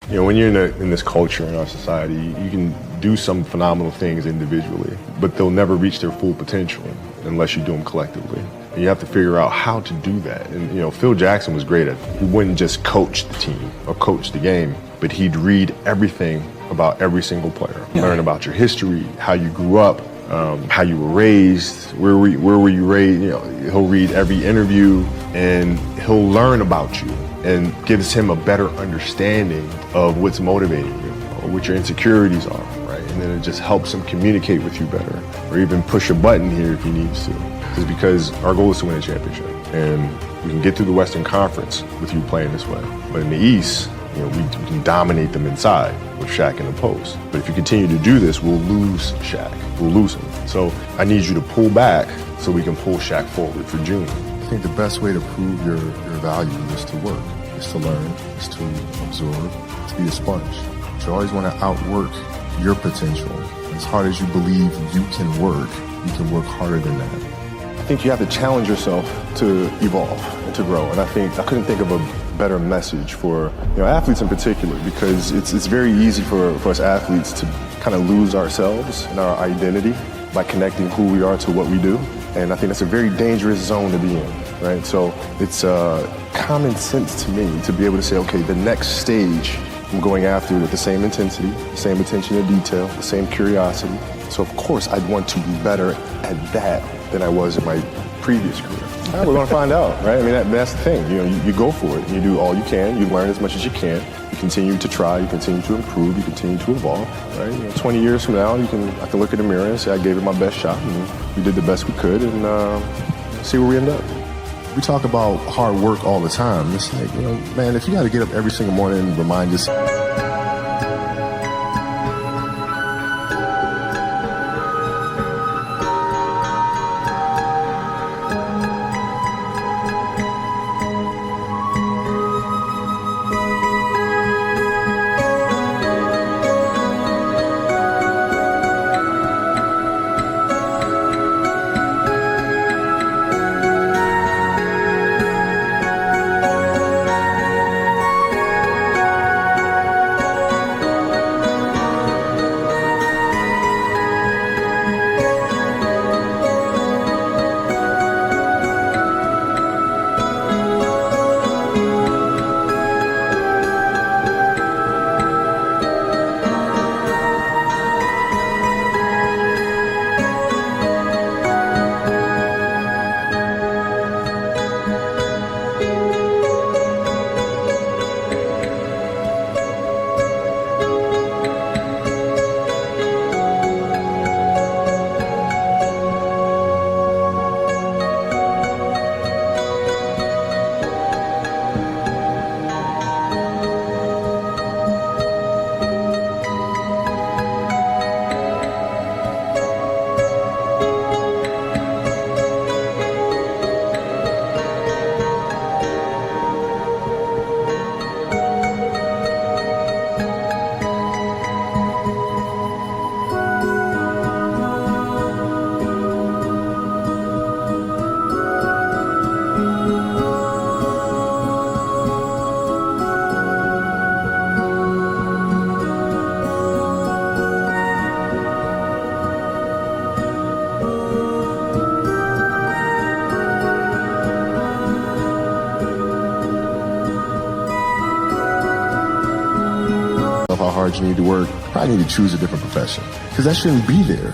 You know, when you're in this culture in our society, you can do some phenomenal things individually, but they'll never reach their full potential unless you do them collectively. And you have to figure out how to do that. And, you know, Phil Jackson was great at it. He wouldn't just coach the team or coach the game, but he'd read everything about every single player. Learn about your history, how you grew up, how you were raised, where were you raised. You know, he'll read every interview and he'll learn about you and gives him a better understanding of what's motivating you or what your insecurities are, right? And then it just helps him communicate with you better or even push a button here if he needs to. It's because our goal is to win a championship, and we can get through the Western Conference with you playing this way. But in the East, you know, we can dominate them inside with Shaq in the post. But if you continue to do this, we'll lose Shaq. We'll lose him. So I need you to pull back so we can pull Shaq forward for June. I think the best way to prove your value is to work, is to learn, is to absorb, to be a sponge. You always want to outwork your potential. As hard as you believe you can work harder than that. I think you have to challenge yourself to evolve and to grow. And I couldn't think of a better message for, you know, athletes in particular, because it's very easy for us athletes to kind of lose ourselves and our identity by connecting who we are to what we do. And I think that's a very dangerous zone to be in, right? So it's common sense to me to be able to say, okay, the next stage, I'm going after it with the same intensity, the same attention to detail, the same curiosity. So of course I'd want to be better at that than I was in my previous career. We're going to find out, right? I mean, that's the thing. You know, you go for it. You do all you can. You learn as much as you can. You continue to try. You continue to improve. You continue to evolve, right? You know, 20 years from now, I can look in the mirror and say I gave it my best shot, and we did the best we could, and see where we end up. We talk about hard work all the time. It's like, you know, man, if you got to get up every single morning and remind yourself. How hard you need to work, probably need to choose a different profession, because that shouldn't be there.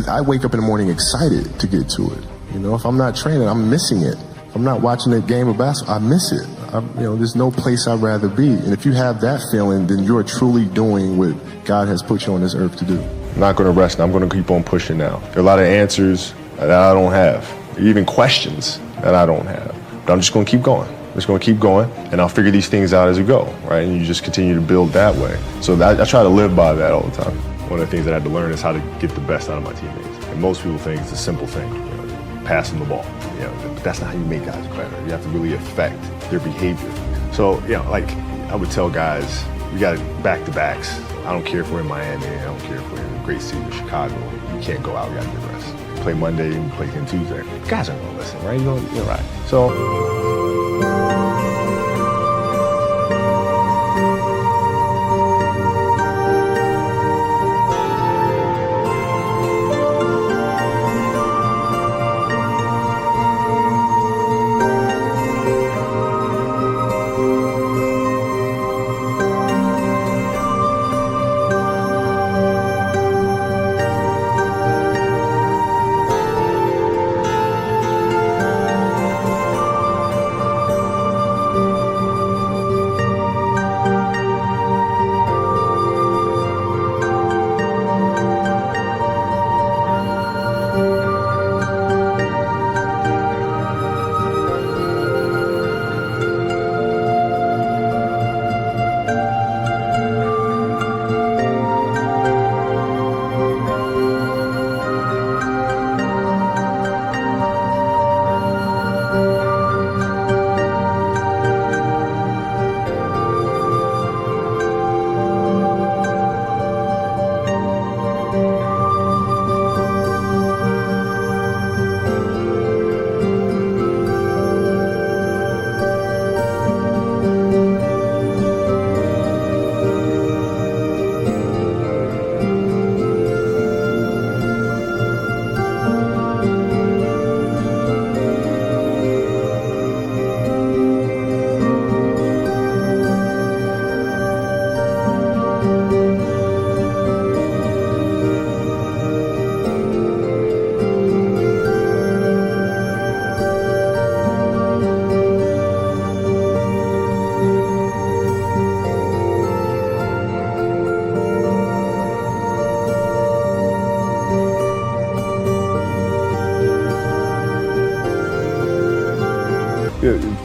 I wake up in the morning excited to get to it. You know, if I'm not training, I'm missing it. If I'm not watching a game of basketball, I miss it. You know, there's no place I'd rather be. And if you have that feeling, then you're truly doing what God has put you on this earth to do. I'm not going to rest. I'm going to keep on pushing now. There are a lot of answers that I don't have, even questions that I don't have. But I'm just going to keep going. I'm just going to keep going, and I'll figure these things out as we go, right? And you just continue to build that way. So I try to live by that all the time. One of the things that I had to learn is how to get the best out of my teammates. And most people think it's a simple thing, you know, passing the ball. You know, but that's not how you make guys better. You have to really affect their behavior. So, you know, like I would tell guys, we got back-to-backs. I don't care if we're in Miami. I don't care if we're in a great city of Chicago. You can't go out. We got to get rest. Play Monday and play again Tuesday. Guys aren't going to listen, right? You're right. So.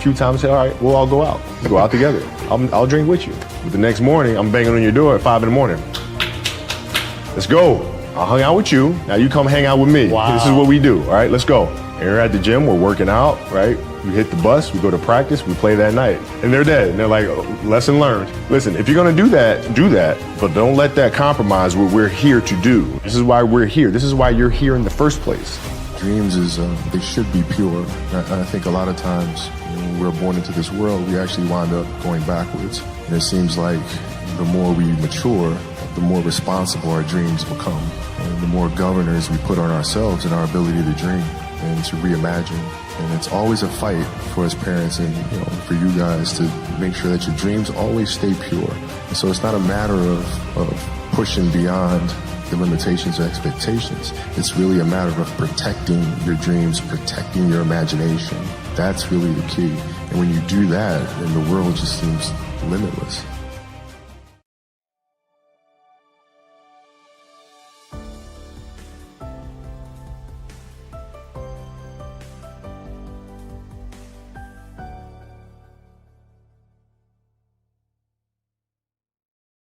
few times, say, all right, we'll all go out. Let's go out together. I'll drink with you. But the next morning, I'm banging on your door at 5 in the morning. Let's go. I'll hang out with you. Now you come hang out with me. Wow. This is what we do, all right? Let's go. And we're at the gym, we're working out, right? We hit the bus, we go to practice, we play that night. And they're dead. And they're like, oh, lesson learned. Listen, if you're gonna do that, but don't let that compromise what we're here to do. This is why we're here. This is why you're here in the first place. Dreams they should be pure. I think a lot of times when we're born into this world, we actually wind up going backwards. And it seems like the more we mature, the more responsible our dreams become. And the more governors we put on ourselves and our ability to dream and to reimagine. And it's always a fight for us parents and for you guys to make sure that your dreams always stay pure. And so it's not a matter of pushing beyond the limitations or expectations. It's really a matter of protecting your dreams, protecting your imagination. That's really the key. And when you do that, then the world just seems limitless.